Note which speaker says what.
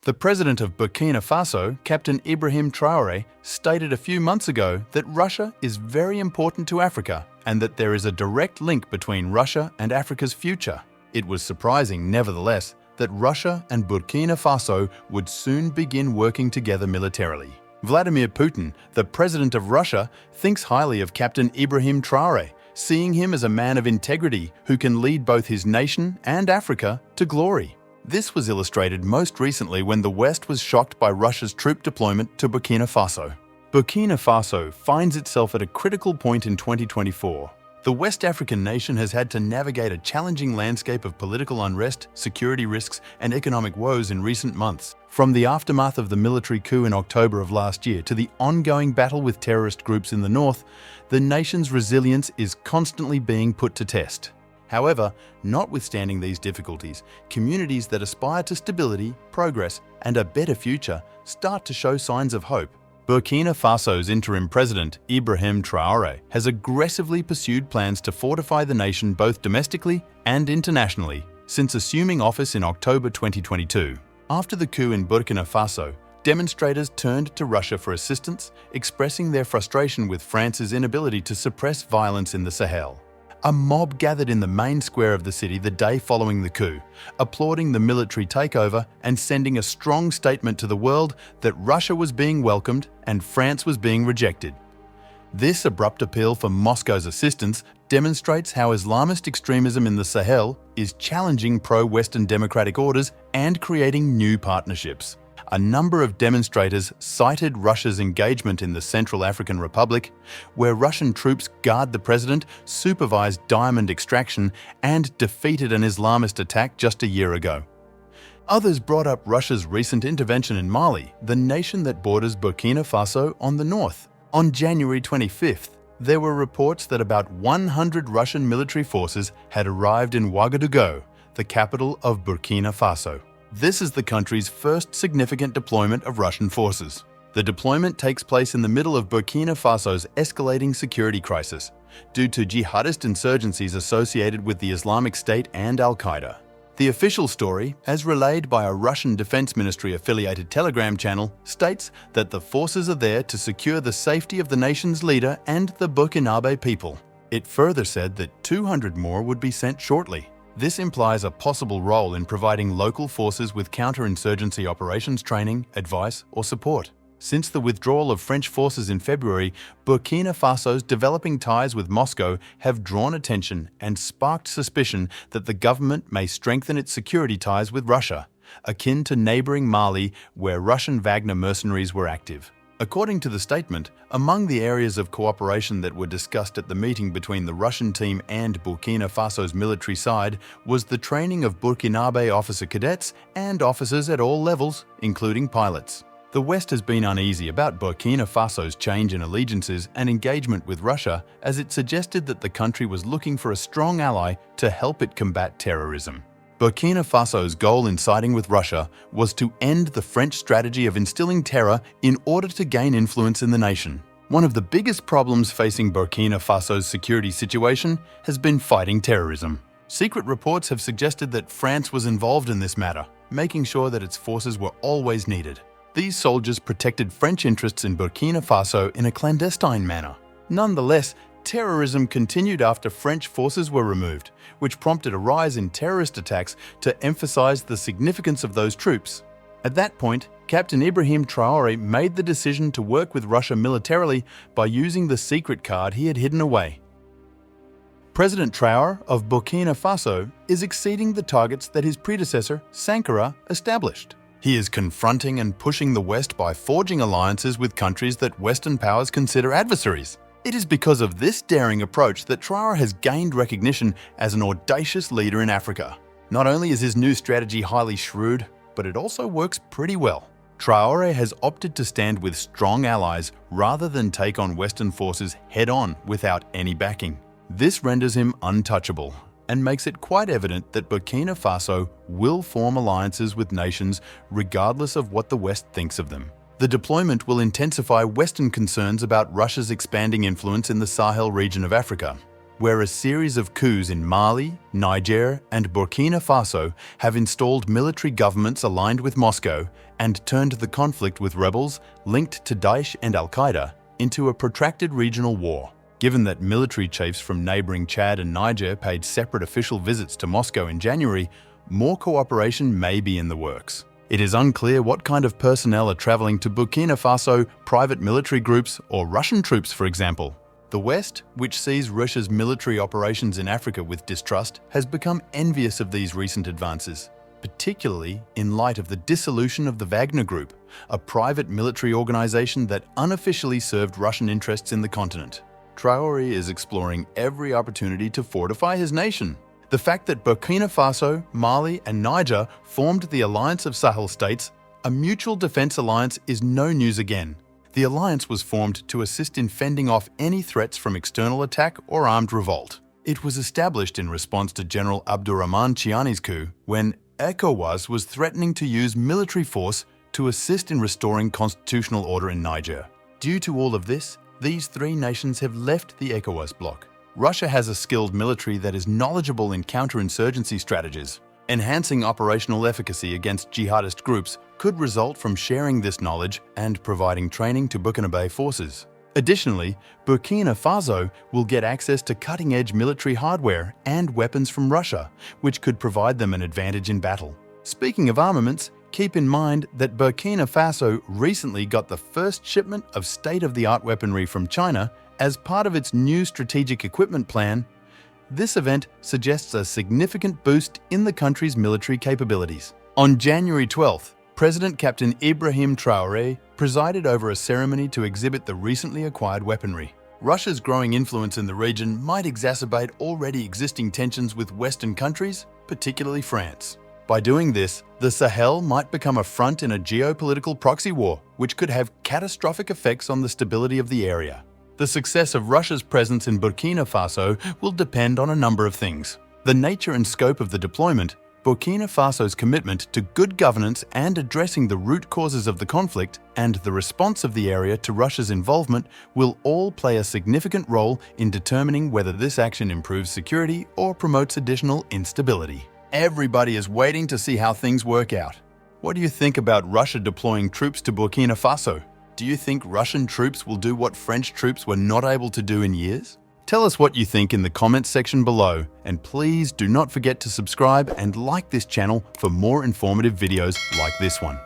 Speaker 1: The president of Burkina Faso, Captain Ibrahim Traore, stated a few months ago that Russia is very important to Africa and that there is a direct link between Russia and Africa's future. It was surprising, nevertheless, that Russia and Burkina Faso would soon begin working together militarily. Vladimir Putin, the president of Russia, thinks highly of Captain Ibrahim Traore, seeing him as a man of integrity who can lead both his nation and Africa to glory. This was illustrated most recently when the West was shocked by Russia's troop deployment to Burkina Faso. Burkina Faso finds itself at a critical point in 2024. The West African nation has had to navigate a challenging landscape of political unrest, security risks, and economic woes in recent months. From the aftermath of the military coup in October of last year to the ongoing battle with terrorist groups in the north, the nation's resilience is constantly being put to test. However, notwithstanding these difficulties, communities that aspire to stability, progress, and a better future start to show signs of hope. Burkina Faso's interim president, Ibrahim Traore, has aggressively pursued plans to fortify the nation both domestically and internationally since assuming office in October 2022. After the coup in Burkina Faso, demonstrators turned to Russia for assistance, expressing their frustration with France's inability to suppress violence in the Sahel. A mob gathered in the main square of the city the day following the coup, applauding the military takeover and sending a strong statement to the world that Russia was being welcomed and France was being rejected. This abrupt appeal for Moscow's assistance demonstrates how Islamist extremism in the Sahel is challenging pro-Western democratic orders and creating new partnerships. A number of demonstrators cited Russia's engagement in the Central African Republic, where Russian troops guard the president, supervised diamond extraction, and defeated an Islamist attack just a year ago. Others brought up Russia's recent intervention in Mali, the nation that borders Burkina Faso on the north. On January 25th, there were reports that about 100 Russian military forces had arrived in Ouagadougou, the capital of Burkina Faso. This is the country's first significant deployment of Russian forces. The deployment takes place in the middle of Burkina Faso's escalating security crisis due to jihadist insurgencies associated with the Islamic State and Al-Qaeda. The official story, as relayed by a Russian Defense Ministry-affiliated Telegram channel, states that the forces are there to secure the safety of the nation's leader and the Burkinabe people. It further said that 200 more would be sent shortly. This implies a possible role in providing local forces with counterinsurgency operations training, advice, or support. Since the withdrawal of French forces in February, Burkina Faso's developing ties with Moscow have drawn attention and sparked suspicion that the government may strengthen its security ties with Russia, akin to neighboring Mali, where Russian Wagner mercenaries were active. According to the statement, among the areas of cooperation that were discussed at the meeting between the Russian team and Burkina Faso's military side was the training of Burkinabe officer cadets and officers at all levels, including pilots. The West has been uneasy about Burkina Faso's change in allegiances and engagement with Russia, as it suggested that the country was looking for a strong ally to help it combat terrorism. Burkina Faso's goal in siding with Russia was to end the French strategy of instilling terror in order to gain influence in the nation. One of the biggest problems facing Burkina Faso's security situation has been fighting terrorism. Secret reports have suggested that France was involved in this matter, making sure that its forces were always needed. These soldiers protected French interests in Burkina Faso in a clandestine manner. Nonetheless, terrorism continued after French forces were removed, which prompted a rise in terrorist attacks to emphasize the significance of those troops. At that point, Captain Ibrahim Traore made the decision to work with Russia militarily by using the secret card he had hidden away. President Traore of Burkina Faso is exceeding the targets that his predecessor, Sankara, established. He is confronting and pushing the West by forging alliances with countries that Western powers consider adversaries. It is because of this daring approach that Traore has gained recognition as an audacious leader in Africa. Not only is his new strategy highly shrewd, but it also works pretty well. Traore has opted to stand with strong allies rather than take on Western forces head-on without any backing. This renders him untouchable and makes it quite evident that Burkina Faso will form alliances with nations regardless of what the West thinks of them. The deployment will intensify Western concerns about Russia's expanding influence in the Sahel region of Africa. where a series of coups in Mali, Niger, and Burkina Faso have installed military governments aligned with Moscow and turned the conflict with rebels linked to Daesh and Al-Qaeda into a protracted regional war. Given that military chiefs from neighboring Chad and Niger paid separate official visits to Moscow in January, more cooperation may be in the works. It is unclear what kind of personnel are traveling to Burkina Faso, private military groups, or Russian troops, for example. The West, which sees Russia's military operations in Africa with distrust, has become envious of these recent advances, particularly in light of the dissolution of the Wagner Group, a private military organization that unofficially served Russian interests in the continent. Traore is exploring every opportunity to fortify his nation. The fact that Burkina Faso, Mali, and Niger formed the Alliance of Sahel States, a mutual defense alliance, is no news again. The alliance was formed to assist in fending off any threats from external attack or armed revolt. It was established in response to General Abdurrahman Chiani's coup, when ECOWAS was threatening to use military force to assist in restoring constitutional order in Niger. Due to all of this, these three nations have left the ECOWAS bloc. Russia has a skilled military that is knowledgeable in counterinsurgency strategies. Enhancing operational efficacy against jihadist groups could result from sharing this knowledge and providing training to Burkinabe forces. Additionally, Burkina Faso will get access to cutting-edge military hardware and weapons from Russia, which could provide them an advantage in battle. Speaking of armaments, keep in mind that Burkina Faso recently got the first shipment of state-of-the-art weaponry from China as part of its new strategic equipment plan. This event suggests a significant boost in the country's military capabilities. On January 12th, President Captain Ibrahim Traore presided over a ceremony to exhibit the recently acquired weaponry. Russia's growing influence in the region might exacerbate already existing tensions with Western countries, particularly France. By doing this, the Sahel might become a front in a geopolitical proxy war, which could have catastrophic effects on the stability of the area. The success of Russia's presence in Burkina Faso will depend on a number of things: the nature and scope of the deployment, Burkina Faso's commitment to good governance and addressing the root causes of the conflict, and the response of the area to Russia's involvement will all play a significant role in determining whether this action improves security or promotes additional instability. Everybody is waiting to see how things work out. What do you think about Russia deploying troops to Burkina Faso? Do you think Russian troops will do what French troops were not able to do in years? Tell us what you think in the comments section below, and please do not forget to subscribe and like this channel for more informative videos like this one.